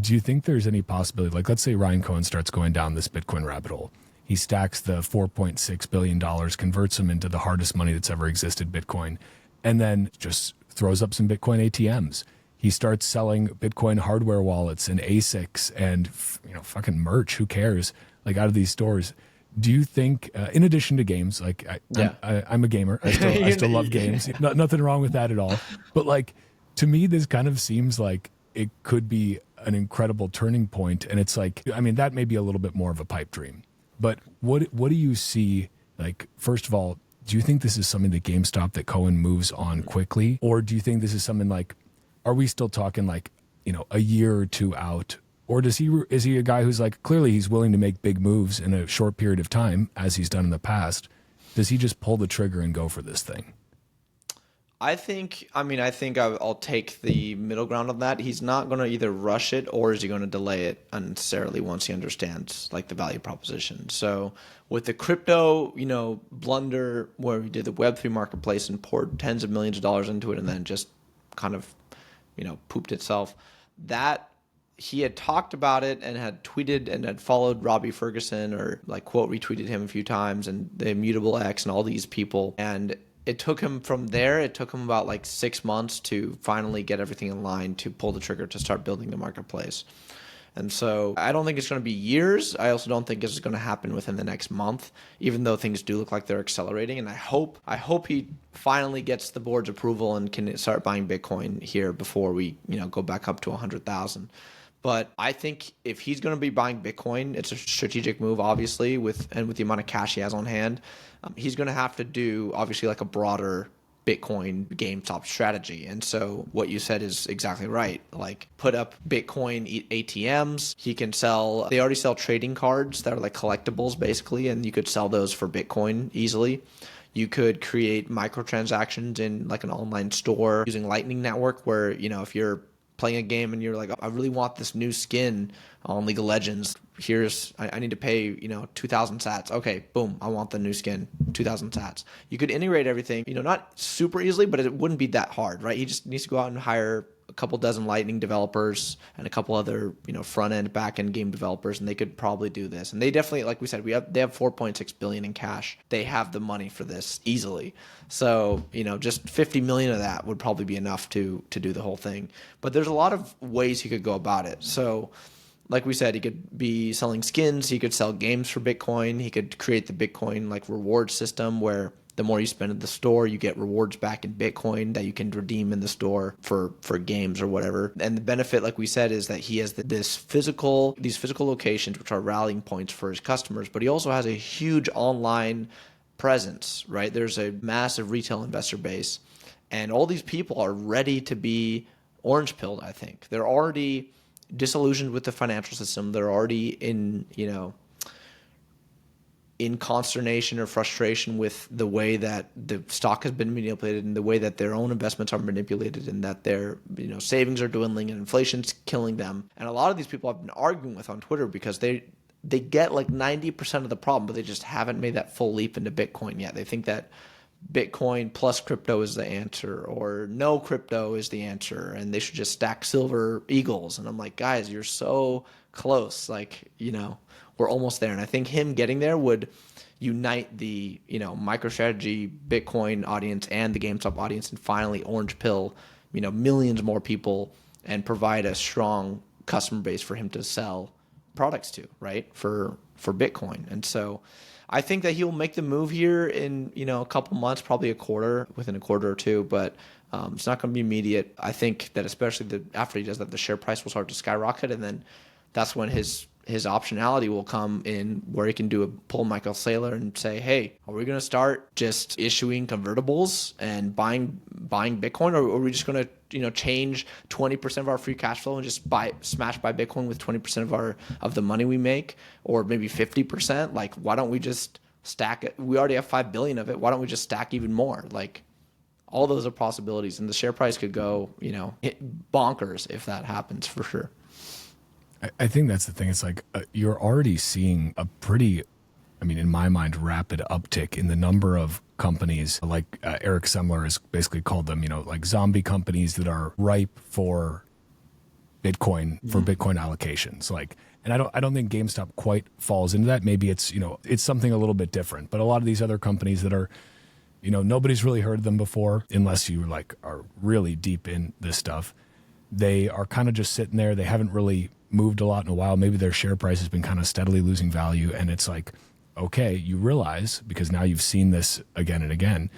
Do you think there's any possibility, like let's say Ryan Cohen starts going down this Bitcoin rabbit hole. He stacks the $4.6 billion, converts them into the hardest money that's ever existed, Bitcoin, and then just throws up some Bitcoin ATMs. He starts selling Bitcoin hardware wallets and ASICs and fucking merch. Who cares? Like out of these stores. Do you think, in addition to games, like I'm a gamer, I still love games. Nothing wrong with that at all. But like to me, this kind of seems like it could be an incredible turning point. And it's like, I mean, that may be a little bit more of a pipe dream. But what do you see? Like, first of all, do you think this is something that GameStop, that Cohen moves on quickly, or do you think this is something like? Are we still talking like, a year or two out? Or is he a guy who's like, clearly he's willing to make big moves in a short period of time, as he's done in the past? Does he just pull the trigger and go for this thing? I think I'll take the middle ground on that. He's not going to either rush it, or is he going to delay it unnecessarily once he understands like the value proposition. So with the crypto, blunder where we did the Web3 marketplace and poured tens of millions of dollars into it and then just kind of pooped itself, that he had talked about it and had tweeted and had followed Robbie Ferguson, or like quote retweeted him a few times, and the Immutable X and all these people. And it took him from there, it took him about like 6 months to finally get everything in line to pull the trigger to start building the marketplace. And so I don't think it's going to be years. I also don't think it's going to happen within the next month, even though things do look like they're accelerating. And I hope he finally gets the board's approval and can start buying Bitcoin here before we, go back up to 100,000. But I think if he's going to be buying Bitcoin, it's a strategic move, obviously, with the amount of cash he has on hand. He's going to have to do, obviously, like a broader Bitcoin GameStop strategy. And so what you said is exactly right. Like put up Bitcoin ATMs. He can sell, they already sell trading cards that are like collectibles basically, and you could sell those for Bitcoin easily. You could create microtransactions in like an online store using Lightning Network where, if you're playing a game and you're like, I really want this new skin on League of Legends. I need to pay, 2,000 sats. Okay, boom, I want the new skin, 2,000 sats. You could integrate everything, not super easily, but it wouldn't be that hard, right? He just needs to go out and hire a couple dozen Lightning developers and a couple other, front end, back end game developers, and they could probably do this. And they definitely, like we said, they have 4.6 billion in cash. They have the money for this easily. So, just 50 million of that would probably be enough to do the whole thing. But there's a lot of ways he could go about it. So, like we said, he could be selling skins. He could sell games for Bitcoin. He could create the Bitcoin like reward system where the more you spend at the store, you get rewards back in Bitcoin that you can redeem in the store for games or whatever. And the benefit, like we said, is that he has these physical locations, which are rallying points for his customers, but he also has a huge online presence, right? There's a massive retail investor base, and all these people are ready to be orange-pilled, I think. They're already disillusioned with the financial system. They're already in consternation or frustration with the way that the stock has been manipulated and the way that their own investments are manipulated, and that their savings are dwindling and inflation's killing them. And a lot of these people I've been arguing with on Twitter because they get like 90% of the problem, but they just haven't made that full leap into Bitcoin yet. They think that Bitcoin plus crypto is the answer, or no crypto is the answer, and they should just stack silver eagles. And I'm like, guys, you're so close. Like, we're almost there. And I think him getting there would unite the, MicroStrategy Bitcoin audience and the GameStop audience, and finally orange pill, millions more people, and provide a strong customer base for him to sell products to, right? For Bitcoin. And so I think that he'll make the move here in, a couple months, probably within a quarter or two, but it's not going to be immediate. I think that especially after he does that, the share price will start to skyrocket, and then that's when his optionality will come in, where he can do a pull Michael Saylor and say, hey, are we going to start just issuing convertibles and buying Bitcoin, or are we just going to change 20% of our free cash flow and just smash buy Bitcoin with 20% of the money we make, or maybe 50%? Like, why don't we just stack it? We already have 5 billion of it. Why don't we just stack even more? Like, all those are possibilities, and the share price could go, bonkers if that happens, for sure. I think that's the thing. It's like you're already seeing a pretty, in my mind, rapid uptick in the number of companies, like Eric Semler has basically called them, like zombie companies that are ripe for Bitcoin for Bitcoin allocations. Like, and I don't think GameStop quite falls into that. Maybe it's, it's something a little bit different, but a lot of these other companies that are, nobody's really heard of them before, unless you like are really deep in this stuff. They are kind of just sitting there. They haven't really moved a lot in a while. Maybe their share price has been kind of steadily losing value. And it's like, okay, you realize, because now you've seen this again and again,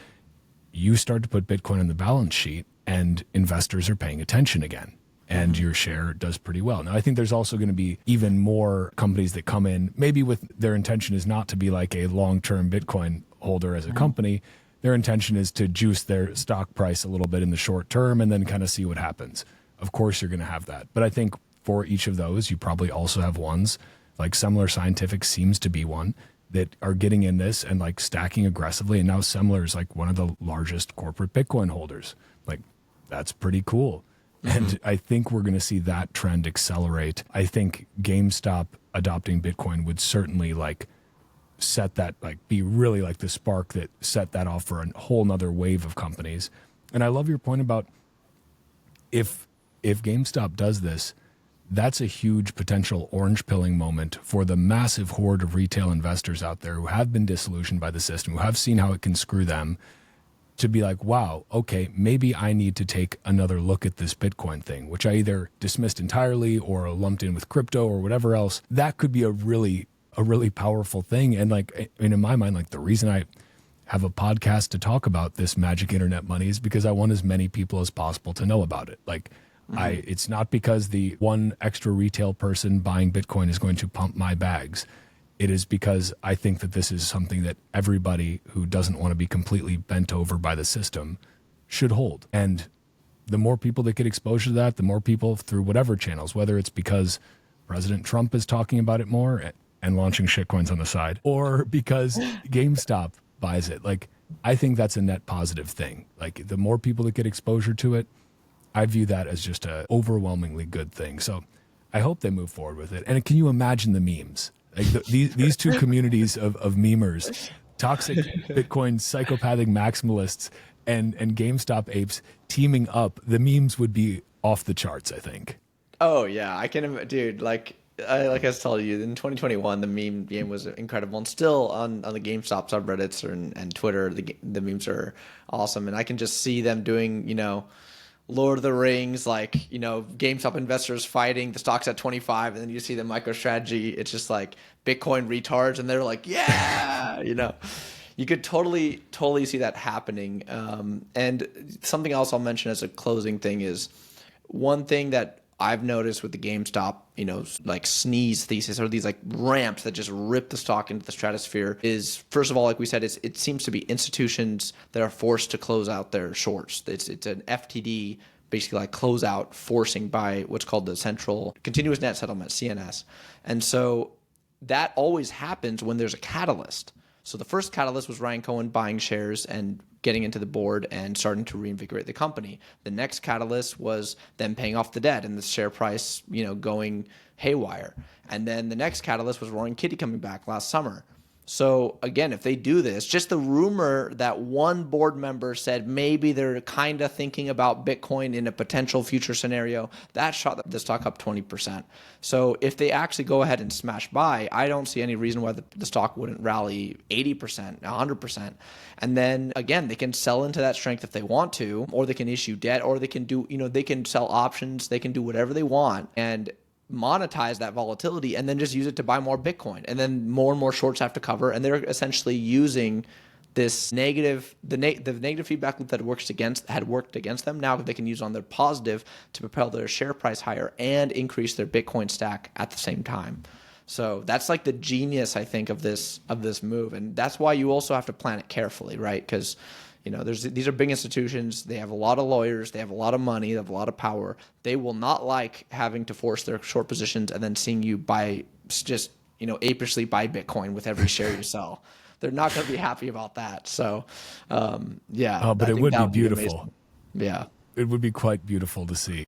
you start to put Bitcoin on the balance sheet and investors are paying attention again. And your share does pretty well. Now, I think there's also going to be even more companies that come in, maybe with their intention is not to be like a long-term Bitcoin holder as a company. Their intention is to juice their stock price a little bit in the short term and then kind of see what happens. Of course, you're going to have that. But I think for each of those, you probably also have ones, like Semler Scientific seems to be one, that are getting in this and like stacking aggressively. And now Semler is like one of the largest corporate Bitcoin holders. Like, that's pretty cool. And I think we're going to see that trend accelerate. I think GameStop adopting Bitcoin would certainly like set that, like be really like the spark that set that off for a whole nother wave of companies. And I love your point about if GameStop does this, that's a huge potential orange pilling moment for the massive horde of retail investors out there who have been disillusioned by the system, who have seen how it can screw them, to be like, wow, okay, maybe I need to take another look at this Bitcoin thing, which I either dismissed entirely or lumped in with crypto or whatever else. That could be a really powerful thing. And like, in my mind, like the reason I have a podcast to talk about this magic internet money is because I want as many people as possible to know about it. Like, it's not because the one extra retail person buying Bitcoin is going to pump my bags. It is because I think that this is something that everybody who doesn't want to be completely bent over by the system should hold. And the more people that get exposure to that, the more people through whatever channels, whether it's because President Trump is talking about it more and launching shitcoins on the side, or because GameStop buys it. Like, I think that's a net positive thing. Like, the more people that get exposure to it, I view that as just a overwhelmingly good thing. So I hope they move forward with it. And can you imagine the memes? Like these two communities of memers, toxic Bitcoin psychopathic maximalists and GameStop apes teaming up, the memes would be off the charts, I think. Oh yeah, I can, dude. Like I was telling you, in 2021, the meme game was incredible, and still on the GameStop subreddits and Twitter, the memes are awesome, and I can just see them doing, Lord of the Rings, like, GameStop investors fighting, the stock's at 25, and then you see the MicroStrategy, it's just like Bitcoin retards, and they're like, yeah, you could totally see that happening. And something else I'll mention as a closing thing is one thing that I've noticed with the GameStop, like sneeze thesis, or these like ramps that just rip the stock into the stratosphere, is, first of all, like we said, it seems to be institutions that are forced to close out their shorts. It's an FTD, basically like closeout forcing by what's called the Central Continuous Net Settlement, CNS. And so that always happens when there's a catalyst. So the first catalyst was Ryan Cohen buying shares and getting into the board and starting to reinvigorate the company. The next catalyst was them paying off the debt and the share price, going haywire. And then the next catalyst was Roaring Kitty coming back last summer. So again, if they do this, just the rumor that one board member said maybe they're kind of thinking about Bitcoin in a potential future scenario, that shot the stock up 20%. So if they actually go ahead and smash buy, I don't see any reason why the stock wouldn't rally 80%, 100%. And then again, they can sell into that strength if they want to, or they can issue debt, or they can do, they can sell options, they can do whatever they want and monetize that volatility and then just use it to buy more Bitcoin. And then more and more shorts have to cover. And they're essentially using this negative, the negative feedback loop that had worked against them. Now they can use on their positive to propel their share price higher and increase their Bitcoin stack at the same time. So that's like the genius, I think, of this move. And that's why you also have to plan it carefully, right? Because these are big institutions. They have a lot of lawyers. They have a lot of money. They have a lot of power. They will not like having to force their short positions and then seeing you apishly buy Bitcoin with every share you sell. They're not going to be happy about that. So, yeah. But it would be beautiful. Yeah. It would be quite beautiful to see.